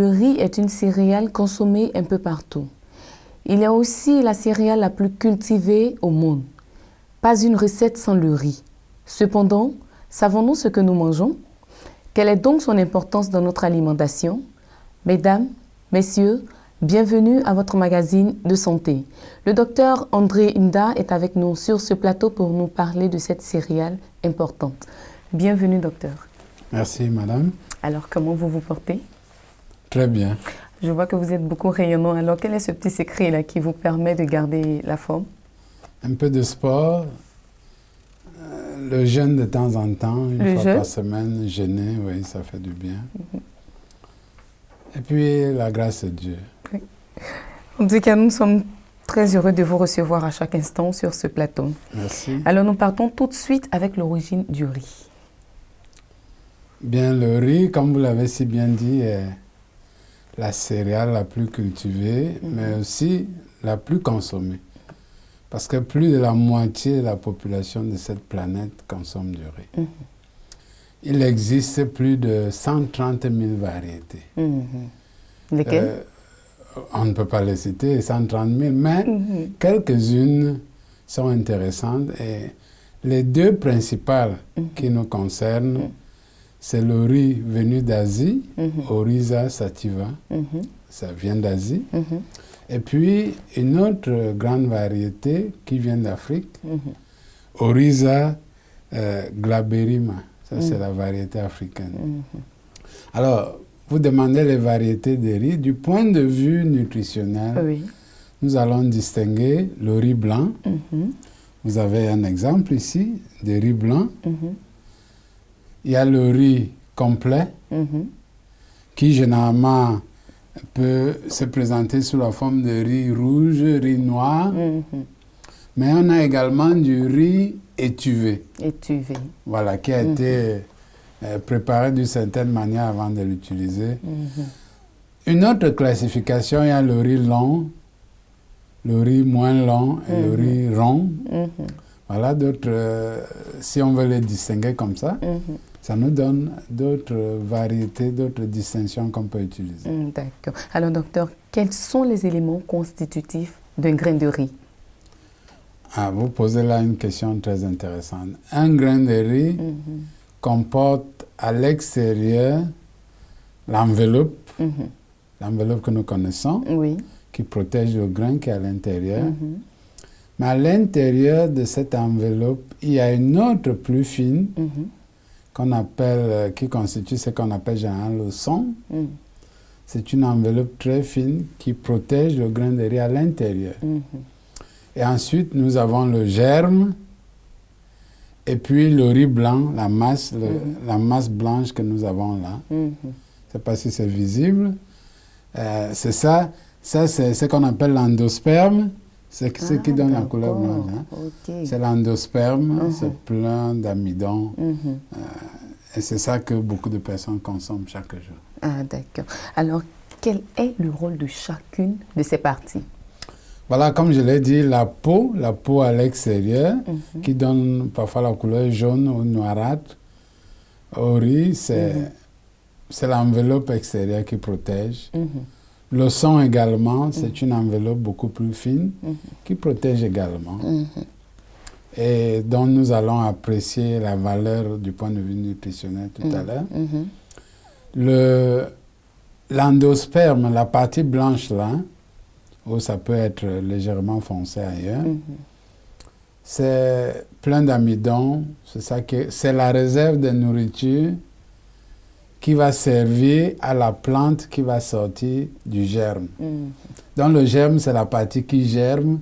le riz est une céréale consommée un peu partout. Il est aussi la céréale la plus cultivée au monde. Pas une recette sans le riz. Cependant, savons-nous ce que nous mangeons? Quelle est donc son importance dans notre alimentation? Mesdames, messieurs, bienvenue à votre magazine de santé. Le docteur André Nda est avec nous sur ce plateau pour nous parler de cette céréale importante. Bienvenue, docteur. Merci, madame. Alors, comment vous vous portez? Très bien. Je vois que vous êtes beaucoup rayonnant. Alors, quel est ce petit secret-là qui vous permet de garder la forme? Un peu de sport, le jeûne de temps en temps, une fois par semaine, jeûner, oui, ça fait du bien. Et puis, la grâce de Dieu. Oui. En tout cas, nous sommes très heureux de vous recevoir à chaque instant sur ce plateau. Merci. Alors, nous partons tout de suite avec l'origine du riz. Bien, le riz, comme vous l'avez si bien dit, est la céréale la plus cultivée, mais aussi la plus consommée. Parce que plus de la moitié de la population de cette planète consomme du riz. Il existe plus de 130 000 variétés. Lesquelles? On ne peut pas les citer, 130 000, mais quelques-unes sont intéressantes. Et les deux principales qui nous concernent, c'est le riz venu d'Asie, Oryza sativa, ça vient d'Asie. Et puis une autre grande variété qui vient d'Afrique, Oryza glaberrima, ça c'est la variété africaine. Alors, vous demandez les variétés de riz. Du point de vue nutritionnel, nous allons distinguer le riz blanc. Vous avez un exemple ici de riz blanc. Il y a le riz complet, qui généralement peut se présenter sous la forme de riz rouge, riz noir. Mais on a également du riz étuvé. Étuvé. Voilà, qui a été préparé d'une certaine manière avant de l'utiliser. Une autre classification, il y a le riz long, le riz moins long et le riz rond. Voilà, d'autres, si on veut les distinguer comme ça, ça nous donne d'autres variétés, d'autres distinctions qu'on peut utiliser. D'accord. Alors, docteur, quels sont les éléments constitutifs d'un grain de riz? Ah, vous posez là une question très intéressante. Un grain de riz comporte à l'extérieur l'enveloppe, l'enveloppe que nous connaissons, qui protège le grain qui est à l'intérieur. Mais à l'intérieur de cette enveloppe, il y a une autre plus fine qu'on appelle, qui constitue ce qu'on appelle généralement le son. C'est une enveloppe très fine qui protège le grain de riz à l'intérieur. Et ensuite, nous avons le germe et puis le riz blanc, la masse, la masse blanche que nous avons là. Je ne sais pas si c'est visible. C'est ça. Ça, c'est ce qu'on appelle l'endosperme. C'est ce qui donne la couleur blanche. C'est l'endosperme, c'est plein d'amidon. Et c'est ça que beaucoup de personnes consomment chaque jour. Ah, d'accord. Alors, quel est le rôle de chacune de ces parties? Voilà, comme je l'ai dit, la peau à l'extérieur, qui donne parfois la couleur jaune ou noirâtre. Au riz, c'est l'enveloppe extérieure qui protège. Le son également, c'est une enveloppe beaucoup plus fine qui protège également. Et dont nous allons apprécier la valeur du point de vue nutritionnel tout à l'heure. L'endosperme, la partie blanche là, où ça peut être légèrement foncé ailleurs, c'est plein d'amidon, c'est la réserve de nourriture qui va servir à la plante qui va sortir du germe. Donc le germe, c'est la partie qui germe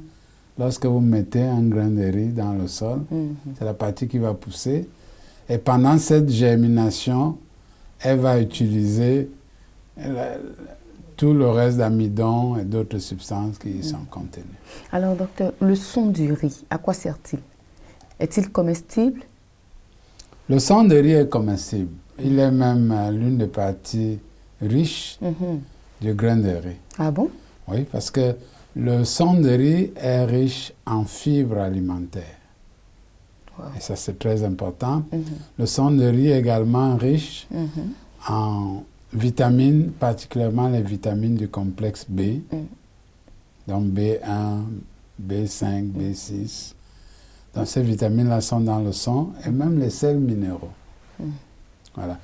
lorsque vous mettez un grain de riz dans le sol. C'est la partie qui va pousser. Et pendant cette germination, elle va utiliser tout le reste d'amidon et d'autres substances qui y sont contenues. Alors docteur, le son du riz, à quoi sert-il? Est-il comestible? Le son de riz est comestible. Il est même l'une des parties riches du grain de riz. Ah bon? Oui, parce que le son de riz est riche en fibres alimentaires. Et ça, c'est très important. Le son de riz est également riche en vitamines, particulièrement les vitamines du complexe B, donc B1, B5, B6. Donc ces vitamines-là sont dans le sang et même les sels minéraux. Voilà.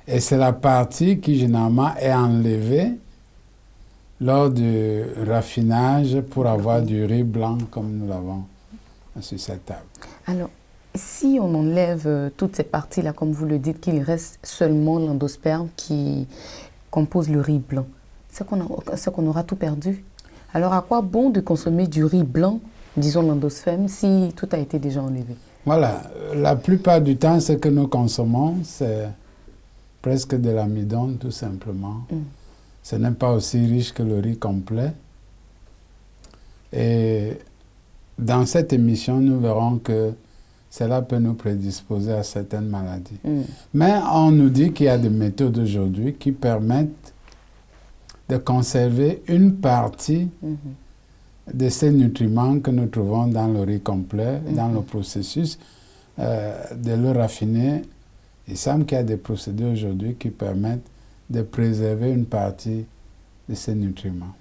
Et c'est la partie qui généralement est enlevée lors du raffinage pour avoir du riz blanc comme nous l'avons sur cette table. Alors, si on enlève toutes ces parties-là, comme vous le dites, qu'il reste seulement l'endosperme qui compose le riz blanc, c'est qu'on aura tout perdu. Alors, à quoi bon de consommer du riz blanc, disons l'endosperme, si tout a été déjà enlevé? Voilà. La plupart du temps, ce que nous consommons, c'est presque de l'amidon, tout simplement. Ce n'est pas aussi riche que le riz complet. Et dans cette émission, nous verrons que cela peut nous prédisposer à certaines maladies. Mais on nous dit qu'il y a des méthodes aujourd'hui qui permettent de conserver une partie de ces nutriments que nous trouvons dans le riz complet, dans le processus de le raffiner. Il semble qu'il y a des procédés aujourd'hui qui permettent de préserver une partie de ces nutriments.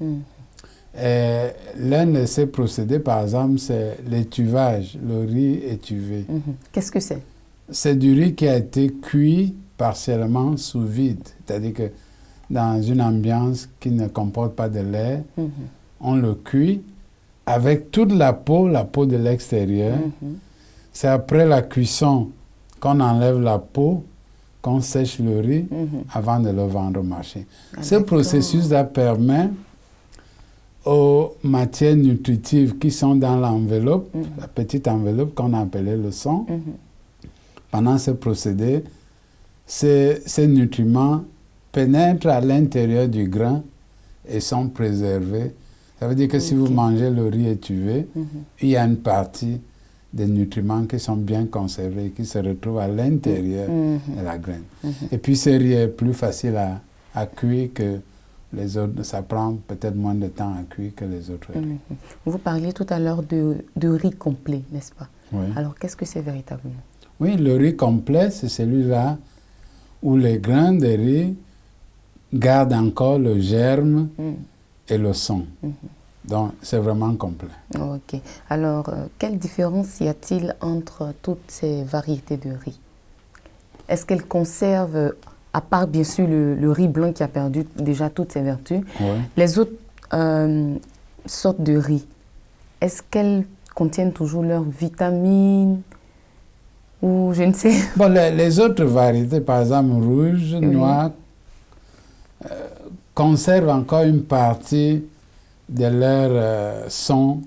Et l'un de ces procédés, par exemple, c'est l'étuvage, le riz étuvé. Qu'est-ce que c'est? C'est du riz qui a été cuit partiellement sous vide, c'est-à-dire que dans une ambiance qui ne comporte pas de lait, on le cuit avec toute la peau de l'extérieur. C'est après la cuisson qu'on enlève la peau, qu'on sèche le riz avant de le vendre au marché. Ce processus-là permet aux matières nutritives qui sont dans l'enveloppe, la petite enveloppe qu'on appelait le sang. Pendant ce procédé, ces nutriments pénètrent à l'intérieur du grain et sont préservés. Ça veut dire que si vous mangez le riz étuvé, il y a une partie des nutriments qui sont bien conservés, qui se retrouvent à l'intérieur de la graine. Et puis ce riz est plus facile à cuire que les autres. Ça prend peut-être moins de temps à cuire que les autres riz. Vous parliez tout à l'heure de riz complet, n'est-ce pas? Oui. Alors qu'est-ce que c'est véritablement? Oui, le riz complet, c'est celui-là où les grains de riz gardent encore le germe et le son. Donc, c'est vraiment complet. Ok. Alors, quelle différence y a-t-il entre toutes ces variétés de riz? Est-ce qu'elles conservent, à part bien sûr le riz blanc qui a perdu déjà toutes ses vertus, les autres sortes de riz, est-ce qu'elles contiennent toujours leurs vitamines ou je ne sais? Bon, les autres variétés, par exemple rouge, noir, conservent encore une partie de leur son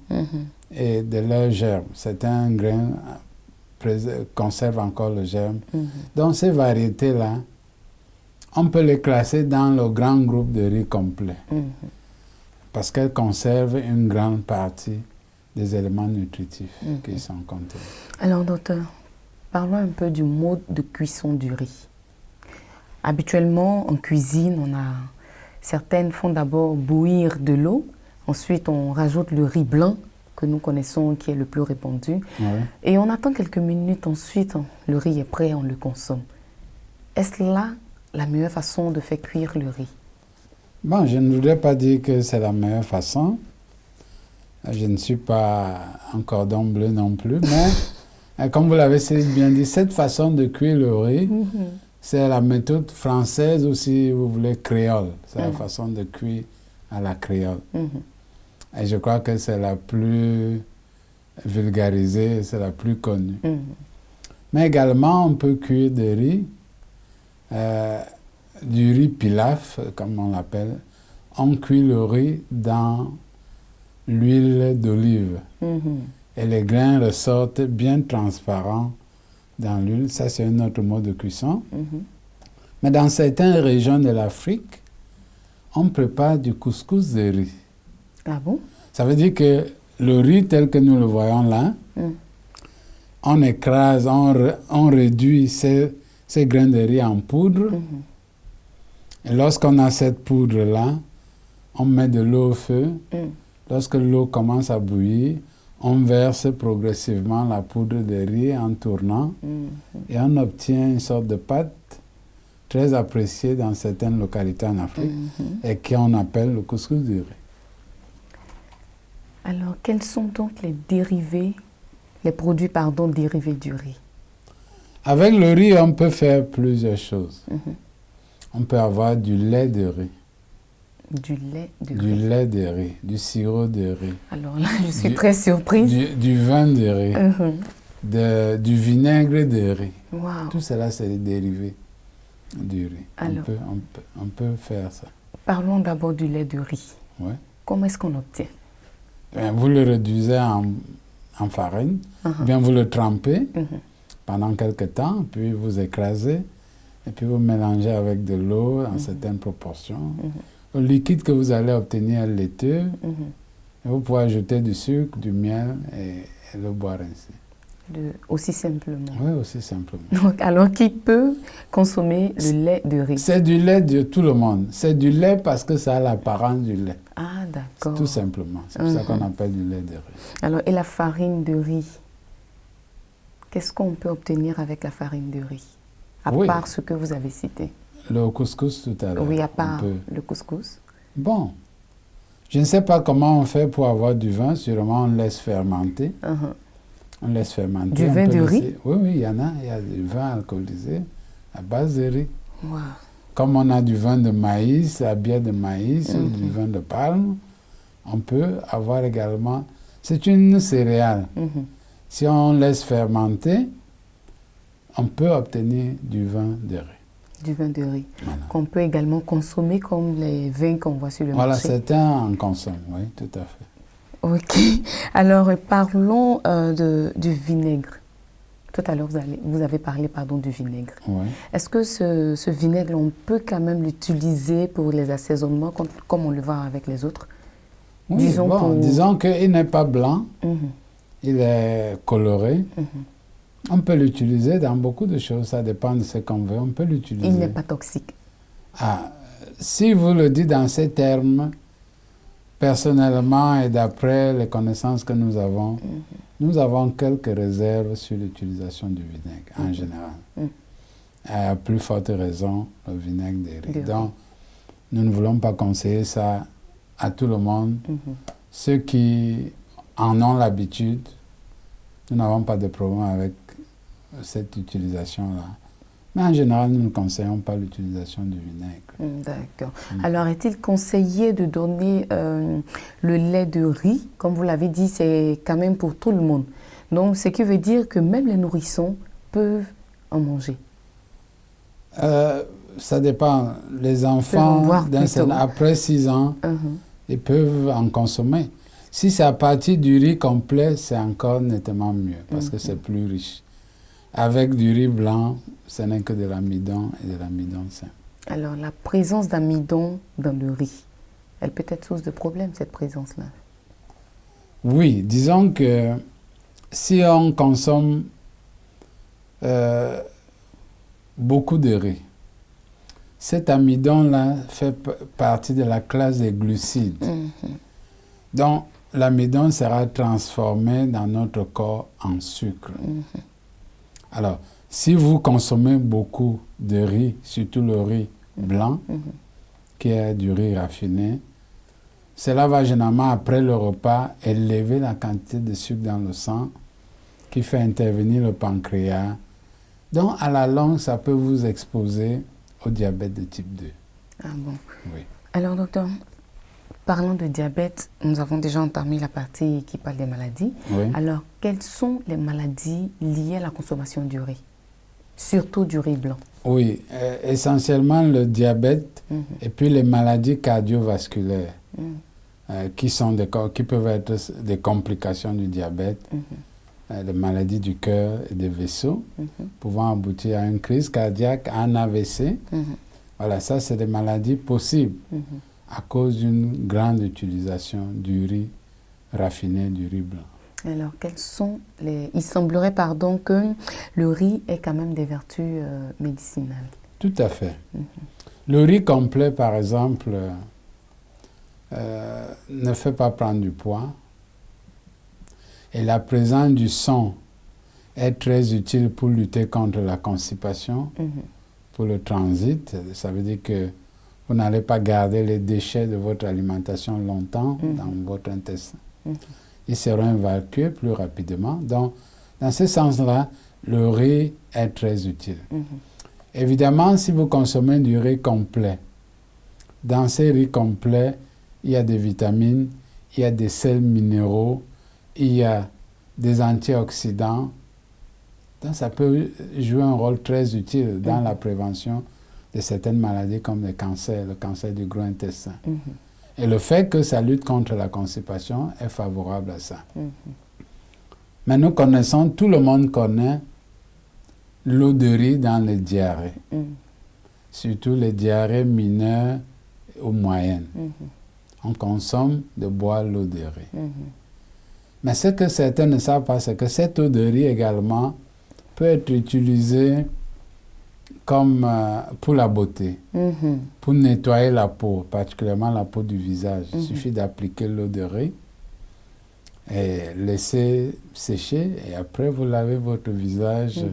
et de leur germe. Certains grains conservent encore le germe. Donc ces variétés-là, on peut les classer dans le grand groupe de riz complet parce qu'elles conservent une grande partie des éléments nutritifs qui y sont contenus. Alors docteur, parlons un peu du mode de cuisson du riz. Habituellement, en cuisine, certaines font d'abord bouillir de l'eau. Ensuite, on rajoute le riz blanc que nous connaissons, qui est le plus répandu. Et on attend quelques minutes. Ensuite, le riz est prêt, on le consomme. Est-ce là la meilleure façon de faire cuire le riz? Bon, je ne voudrais pas dire que c'est la meilleure façon. Je ne suis pas un cordon bleu non plus. Mais, comme vous l'avez bien dit, cette façon de cuire le riz, c'est la méthode française ou, si vous voulez, créole. C'est la façon de cuire à la créole. Et je crois que c'est la plus vulgarisée, c'est la plus connue. Mais également, on peut cuire du riz pilaf, comme on l'appelle. On cuit le riz dans l'huile d'olive. Et les grains ressortent bien transparents dans l'huile. Ça, c'est un autre mode de cuisson. Mais dans certaines régions de l'Afrique, on prépare du couscous de riz. Ah bon? Ça veut dire que le riz tel que nous le voyons là, on écrase, on réduit ces grains de riz en poudre. Et lorsqu'on a cette poudre-là, on met de l'eau au feu. Lorsque l'eau commence à bouillir, on verse progressivement la poudre de riz en tournant et on obtient une sorte de pâte très apprécié dans certaines localités en Afrique et qu'on appelle le couscous du riz. Alors, quels sont donc les produits dérivés du riz? Avec le riz, on peut faire plusieurs choses. On peut avoir du lait de riz. Du lait de Du riz. lait de riz, du sirop de riz. Alors là, je suis très surprise. Du vin de riz, du vinaigre de riz. Wow. Tout cela, c'est des dérivés du riz. Alors, on peut faire ça. Parlons d'abord du lait de riz. Ouais. Comment est-ce qu'on obtient? Bien, vous le réduisez en farine, bien vous le trempez pendant quelques temps, puis vous écrasez, et puis vous mélangez avec de l'eau en certaines proportions. Le liquide que vous allez obtenir est laiteux, et vous pouvez ajouter du sucre, du miel et le boire ainsi. Aussi simplement. Oui, aussi simplement. Donc, alors, qui peut consommer le lait de riz? C'est du lait de tout le monde. C'est du lait parce que ça a l'apparence du lait. Ah, d'accord. Tout simplement. C'est pour ça qu'on appelle du lait de riz. Alors, et la farine de riz? Qu'est-ce qu'on peut obtenir avec la farine de riz? À part ce que vous avez cité. Le couscous tout à l'heure. Oui, à part le couscous. Bon. Je ne sais pas comment on fait pour avoir du vin. Sûrement, on laisse fermenter. On laisse fermenter. Du vin de riz? Oui, il y en a. Il y a du vin alcoolisé à base de riz. Wow. Comme on a du vin de maïs, à bière de maïs, ou du vin de palme, on peut avoir également... C'est une céréale. Si on laisse fermenter, on peut obtenir du vin de riz. Du vin de riz. Voilà. Qu'on peut également consommer comme les vins qu'on voit sur le marché. Voilà, certains en consomment, oui, tout à fait. Ok. Alors, parlons du vinaigre. Tout à l'heure, vous avez parlé du vinaigre. Oui. Est-ce que ce vinaigre, on peut quand même l'utiliser pour les assaisonnements, comme on le voit avec les autres? Oui, disons qu'il n'est pas blanc, il est coloré. On peut l'utiliser dans beaucoup de choses, ça dépend de ce qu'on veut, on peut l'utiliser. Il n'est pas toxique. Ah, si vous le dites dans ces termes, personnellement et d'après les connaissances que nous avons quelques réserves sur l'utilisation du vinaigre en général. À plus forte raison, le vinaigre de riz. Donc, nous ne voulons pas conseiller ça à tout le monde. Ceux qui en ont l'habitude, nous n'avons pas de problème avec cette utilisation-là. Mais en général, nous ne conseillons pas l'utilisation du vinaigre. D'accord. Alors, est-il conseillé de donner le lait de riz? Comme vous l'avez dit, c'est quand même pour tout le monde. Donc, ce qui veut dire que même les nourrissons peuvent en manger. Ça dépend. Les enfants, après 6 ans, ils peuvent en consommer. Si c'est à partir du riz complet, c'est encore nettement mieux parce que c'est plus riche. Avec du riz blanc, ce n'est que de l'amidon et de l'amidon sain. Alors, la présence d'amidon dans le riz, elle peut être source de problème, cette présence-là? Oui, disons que si on consomme beaucoup de riz, cet amidon-là fait partie de la classe des glucides. Donc, l'amidon sera transformé dans notre corps en sucre. Alors, si vous consommez beaucoup de riz, surtout le riz blanc, qui est du riz raffiné, cela va généralement, après le repas, élever la quantité de sucre dans le sang, qui fait intervenir le pancréas. Donc, à la longue, ça peut vous exposer au diabète de type 2. Ah bon? Oui. Alors, docteur, parlons de diabète. Nous avons déjà entamé la partie qui parle des maladies. Oui. Alors, quelles sont les maladies liées à la consommation du riz? Surtout du riz blanc. Oui, essentiellement le diabète et puis les maladies cardiovasculaires qui peuvent être des complications du diabète, les maladies du cœur et des vaisseaux, pouvant aboutir à une crise cardiaque, à un AVC. Voilà, ça c'est des maladies possibles à cause d'une grande utilisation du riz raffiné, du riz blanc. Alors, quels sont les... Il semblerait, que le riz ait quand même des vertus médicinales. Tout à fait. Le riz complet, par exemple, ne fait pas prendre du poids. Et la présence du son est très utile pour lutter contre la constipation, pour le transit. Ça veut dire que vous n'allez pas garder les déchets de votre alimentation longtemps dans votre intestin. Ils seront évacués plus rapidement. Donc, dans ce sens-là, le riz est très utile. Évidemment, si vous consommez du riz complet, dans ces riz complets, il y a des vitamines, il y a des sels minéraux, il y a des antioxydants. Donc, ça peut jouer un rôle très utile dans la prévention de certaines maladies comme le cancer du gros intestin. Et le fait que ça lutte contre la constipation est favorable à ça. Mais nous connaissons, tout le monde connaît l'eau de riz dans les diarrhées. Surtout les diarrhées mineures ou moyennes. On consomme de boire l'eau de riz. Mais ce que certains ne savent pas, c'est que cette eau de riz également peut être utilisée comme pour la beauté, pour nettoyer la peau, particulièrement la peau du visage. Il suffit d'appliquer l'eau de riz et laisser sécher, et après vous lavez votre visage,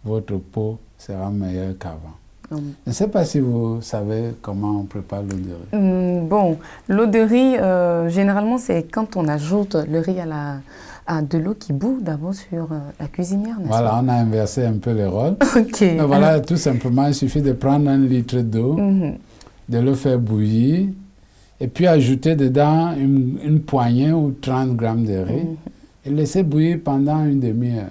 votre peau sera meilleure qu'avant. Je ne sais pas si vous savez comment on prépare l'eau de riz. Bon, l'eau de riz, généralement, c'est quand on ajoute le riz à de l'eau qui bout d'abord sur la cuisinière, n'est-ce pas? Voilà, on a inversé un peu les rôles. Ok. Mais voilà, tout simplement, il suffit de prendre 1 litre d'eau, de le faire bouillir, et puis ajouter dedans une poignée ou 30 grammes de riz, et laisser bouillir pendant une demi-heure.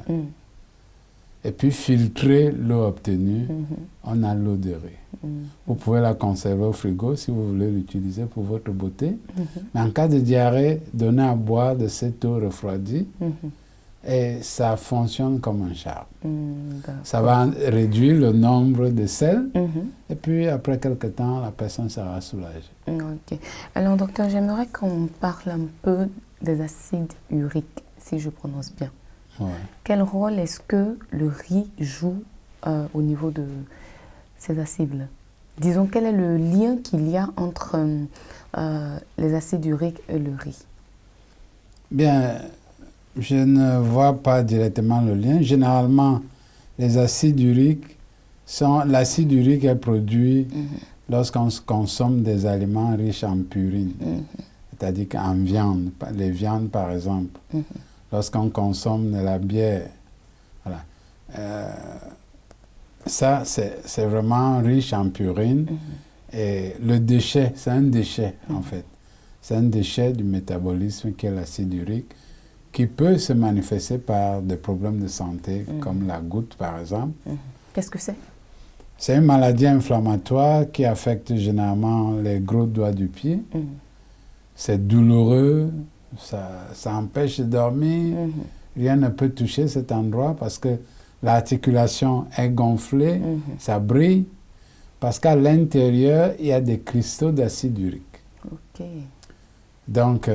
Et puis filtrer l'eau obtenue, on a l'eau de riz. Vous pouvez la conserver au frigo si vous voulez l'utiliser pour votre beauté. Mais en cas de diarrhée, donnez à boire de cette eau refroidie et ça fonctionne comme un charme. Ça va réduire le nombre de sels et puis après quelque temps, la personne sera soulagée. Ok. Alors docteur, j'aimerais qu'on parle un peu des acides uriques, si je prononce bien. Ouais. Quel rôle est-ce que le riz joue au niveau de ces acides-là? Disons, quel est le lien qu'il y a entre les acides uriques et le riz? Bien, je ne vois pas directement le lien. Généralement, les acides uriques l'acide urique est produit lorsqu'on consomme des aliments riches en purine, c'est-à-dire qu'en viande, les viandes par exemple. Lorsqu'on consomme de la bière, voilà. Ça, c'est vraiment riche en purine. Et le déchet, c'est un déchet en fait. C'est un déchet du métabolisme qui est l'acide urique, qui peut se manifester par des problèmes de santé, comme la goutte par exemple. Qu'est-ce que c'est? C'est une maladie inflammatoire qui affecte généralement les gros doigts du pied. C'est douloureux. Ça empêche de dormir, rien ne peut toucher cet endroit parce que l'articulation est gonflée, ça brille, parce qu'à l'intérieur, il y a des cristaux d'acide urique. Donc,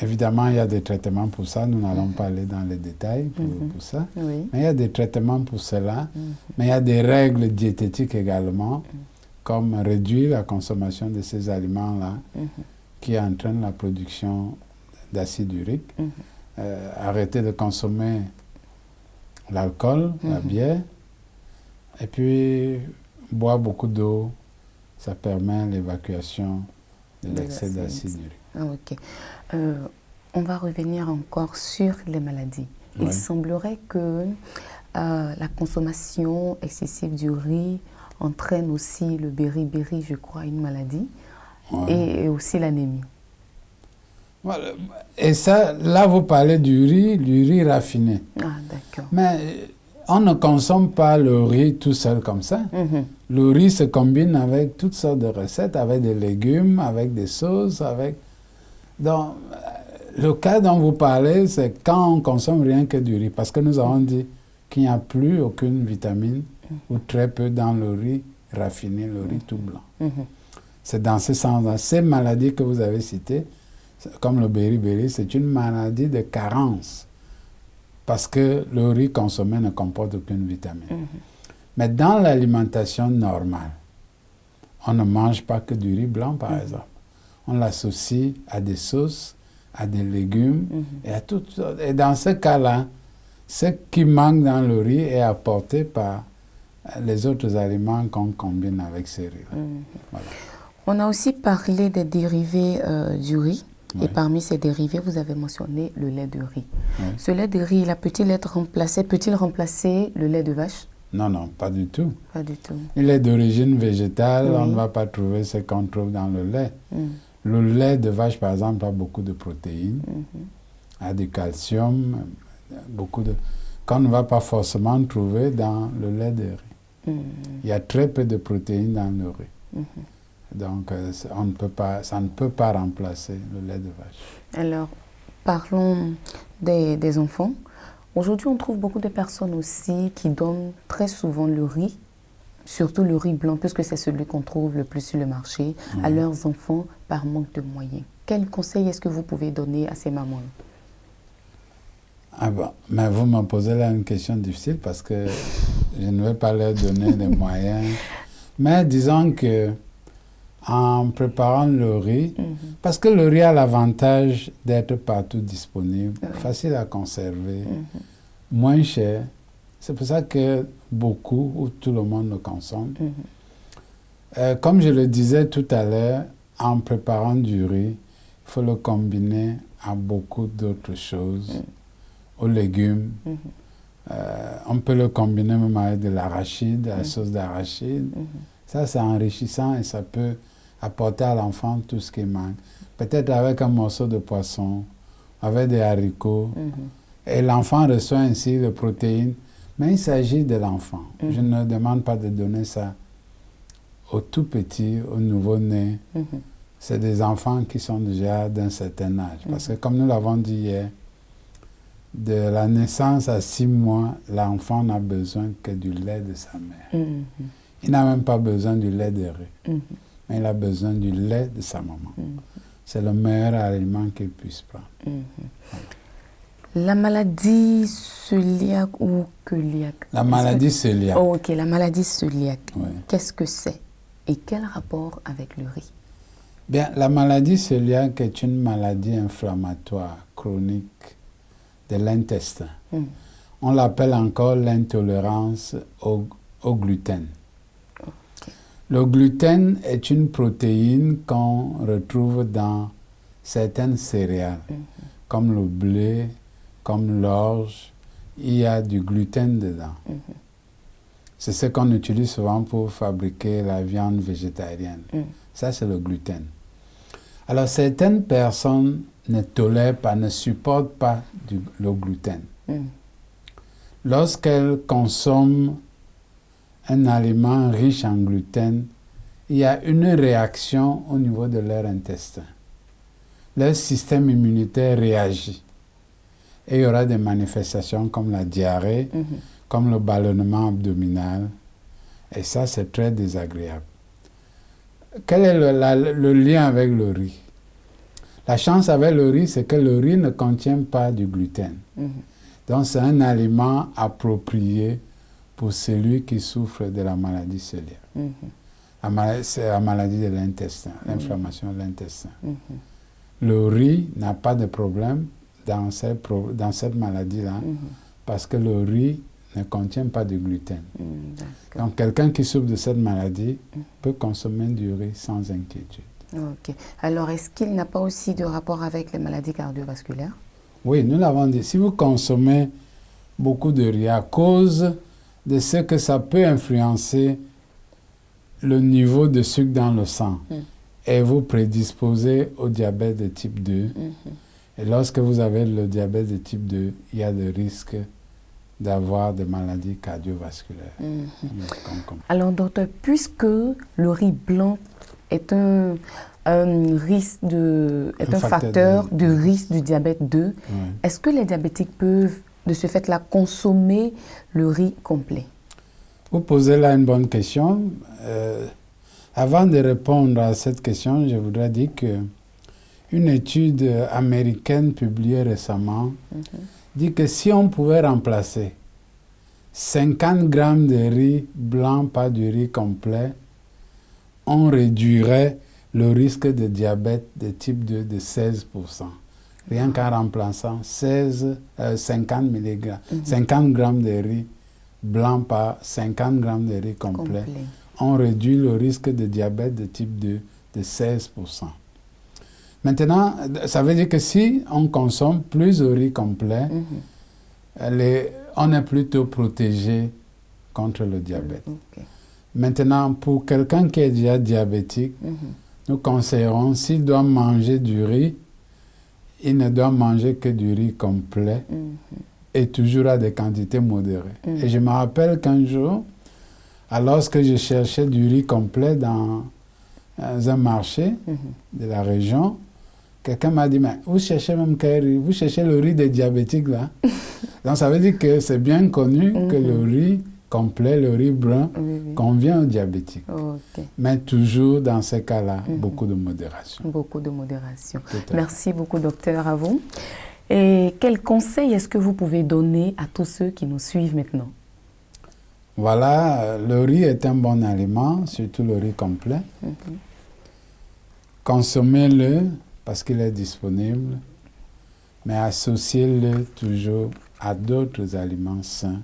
évidemment, il y a des traitements pour ça, nous n'allons pas aller dans les détails pour ça, mais il y a des traitements pour cela, mais il y a des règles diététiques également, comme réduire la consommation de ces aliments-là, qui entraîne la production d'acide urique. Arrêter de consommer l'alcool, la bière, et puis boire beaucoup d'eau, ça permet l'évacuation de l'excès d'acide urique. On va revenir encore sur les maladies. Il semblerait que la consommation excessive du riz entraîne aussi le beriberi, je crois, une maladie. Et aussi l'anémie. Voilà. Et ça, là, vous parlez du riz raffiné. Ah, d'accord. Mais on ne consomme pas le riz tout seul comme ça. Le riz se combine avec toutes sortes de recettes, avec des légumes, avec des sauces, avec... Donc, le cas dont vous parlez, c'est quand on consomme rien que du riz. Parce que nous avons dit qu'il n'y a plus aucune vitamine, ou très peu dans le riz raffiné, le riz tout blanc. C'est dans ce sens-là. Ces maladies que vous avez citées, comme le beriberi, c'est une maladie de carence. Parce que le riz consommé ne comporte aucune vitamine. Mais dans l'alimentation normale, on ne mange pas que du riz blanc, par exemple. On l'associe à des sauces, à des légumes, et à toutes sortes. Et dans ce cas-là, ce qui manque dans le riz est apporté par les autres aliments qu'on combine avec ces riz-là. Voilà. On a aussi parlé des dérivés du riz. Oui. Et parmi ces dérivés, vous avez mentionné le lait de riz. Oui. Ce lait de riz, peut-il remplacer le lait de vache? Non, non, pas du tout. Pas du tout. Il est d'origine végétale, Oui. on ne va pas trouver ce qu'on trouve dans le lait. Le lait de vache, par exemple, a beaucoup de protéines, a du calcium, beaucoup de... qu'on ne va pas forcément trouver dans le lait de riz. Il y a très peu de protéines dans le riz. Donc, ça ne peut pas remplacer le lait de vache. Alors, parlons des enfants. Aujourd'hui, on trouve beaucoup de personnes aussi qui donnent très souvent le riz, surtout le riz blanc, puisque c'est celui qu'on trouve le plus sur le marché, à leurs enfants par manque de moyens. Quel conseil est-ce que vous pouvez donner à ces mamans? Ah bon, mais vous me posez là une question difficile parce que je ne vais pas leur donner les moyens. Mais disons que en préparant le riz, parce que le riz a l'avantage d'être partout disponible, facile à conserver, moins cher. C'est pour ça que beaucoup, ou tout le monde le consomme. Comme je le disais tout à l'heure, en préparant du riz, il faut le combiner à beaucoup d'autres choses, aux légumes. On peut le combiner même avec de l'arachide, la sauce d'arachide. Ça, c'est enrichissant et ça peut apporter à l'enfant tout ce qui manque. Peut-être avec un morceau de poisson, avec des haricots. Et l'enfant reçoit ainsi les protéines. Mais il s'agit de l'enfant. Je ne demande pas de donner ça aux tout petits, aux nouveau-nés. C'est des enfants qui sont déjà d'un certain âge. Parce que comme nous l'avons dit hier, de la naissance à 6 mois, l'enfant n'a besoin que du lait de sa mère. Il n'a même pas besoin du lait de riz. Mais il a besoin du lait de sa maman. C'est le meilleur aliment qu'il puisse prendre. La maladie cœliaque ou cœliaque? La maladie cœliaque. Oh, ok, la maladie cœliaque. Oui. Qu'est-ce que c'est? Et quel rapport avec le riz? Bien, la maladie cœliaque est une maladie inflammatoire chronique de l'intestin. On l'appelle encore l'intolérance au gluten. Le gluten est une protéine qu'on retrouve dans certaines céréales, comme le blé, comme l'orge. Il y a du gluten dedans. C'est ce qu'on utilise souvent pour fabriquer la viande végétarienne. Ça, c'est le gluten. Alors, certaines personnes ne tolèrent pas, ne supportent pas le gluten. Lorsqu'elles consomment un aliment riche en gluten, il y a une réaction au niveau de leur intestin. Leur système immunitaire réagit. Et il y aura des manifestations comme la diarrhée, comme le ballonnement abdominal. Et ça, c'est très désagréable. Quel est le lien avec le riz? La chance avec le riz, c'est que le riz ne contient pas du gluten. Donc, c'est un aliment approprié pour celui qui souffre de la maladie cœliaque. C'est la maladie de l'intestin, l'inflammation de l'intestin. Le riz n'a pas de problème dans cette maladie-là, parce que le riz ne contient pas de gluten. Donc, quelqu'un qui souffre de cette maladie peut consommer du riz sans inquiétude. Ok. Alors, est-ce qu'il n'a pas aussi de rapport avec les maladies cardiovasculaires? Oui, nous l'avons dit. Si vous consommez beaucoup de riz à cause de ce que ça peut influencer le niveau de sucre dans le sang et vous prédisposez au diabète de type 2. Et lorsque vous avez le diabète de type 2, il y a le risque d'avoir des maladies cardiovasculaires. Alors, docteur, puisque le riz blanc est un facteur de risque du diabète 2, est-ce que les diabétiques peuvent, de ce fait-là, consommer le riz complet? Vous posez là une bonne question. Avant de répondre à cette question, je voudrais dire qu'une étude américaine publiée récemment dit que si on pouvait remplacer 50 grammes de riz blanc par du riz complet, on réduirait le risque de diabète de type 2 de 16%. Rien qu'en remplaçant 50 grammes de riz blanc par 50 grammes de riz complet, on réduit le risque de diabète de type 2 de 16%. Maintenant, ça veut dire que si on consomme plus de riz complet, on est plutôt protégé contre le diabète. Maintenant, pour quelqu'un qui est déjà diabétique, nous conseillerons, s'il doit manger du riz, il ne doit manger que du riz complet et toujours à des quantités modérées. Et je me rappelle qu'un jour, alors que je cherchais du riz complet dans un marché de la région, quelqu'un m'a dit, mais vous cherchez même quel riz? Vous cherchez le riz des diabétiques là? Donc ça veut dire que c'est bien connu que le riz complet, le riz brun, convient aux diabétiques. Mais toujours dans ces cas-là, beaucoup de modération. Beaucoup de modération. Merci beaucoup, docteur, à vous. Et quel conseil est-ce que vous pouvez donner à tous ceux qui nous suivent maintenant? Voilà, le riz est un bon aliment, surtout le riz complet. Consommez-le parce qu'il est disponible, mais associez-le toujours à d'autres aliments sains.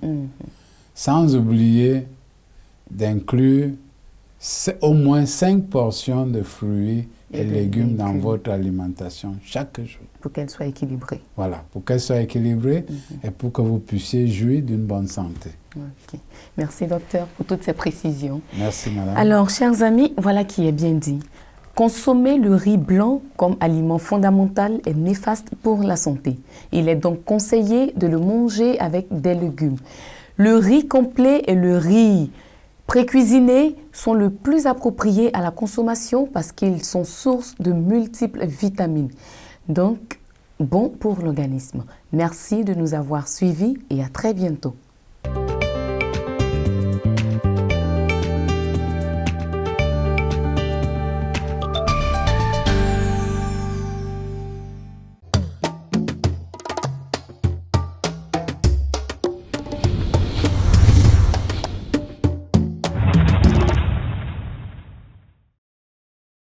Sans oublier d'inclure au moins 5 portions de fruits et légumes dans votre alimentation chaque jour. Pour qu'elle soit équilibrée. Voilà, pour qu'elle soit équilibrée et pour que vous puissiez jouir d'une bonne santé. Merci, docteur, pour toutes ces précisions. Merci, madame. Alors, chers amis, voilà qui est bien dit. Consommer le riz blanc comme aliment fondamental est néfaste pour la santé. Il est donc conseillé de le manger avec des légumes. Le riz complet et le riz précuisiné sont le plus appropriés à la consommation parce qu'ils sont source de multiples vitamines. Donc, bon pour l'organisme. Merci de nous avoir suivis et à très bientôt.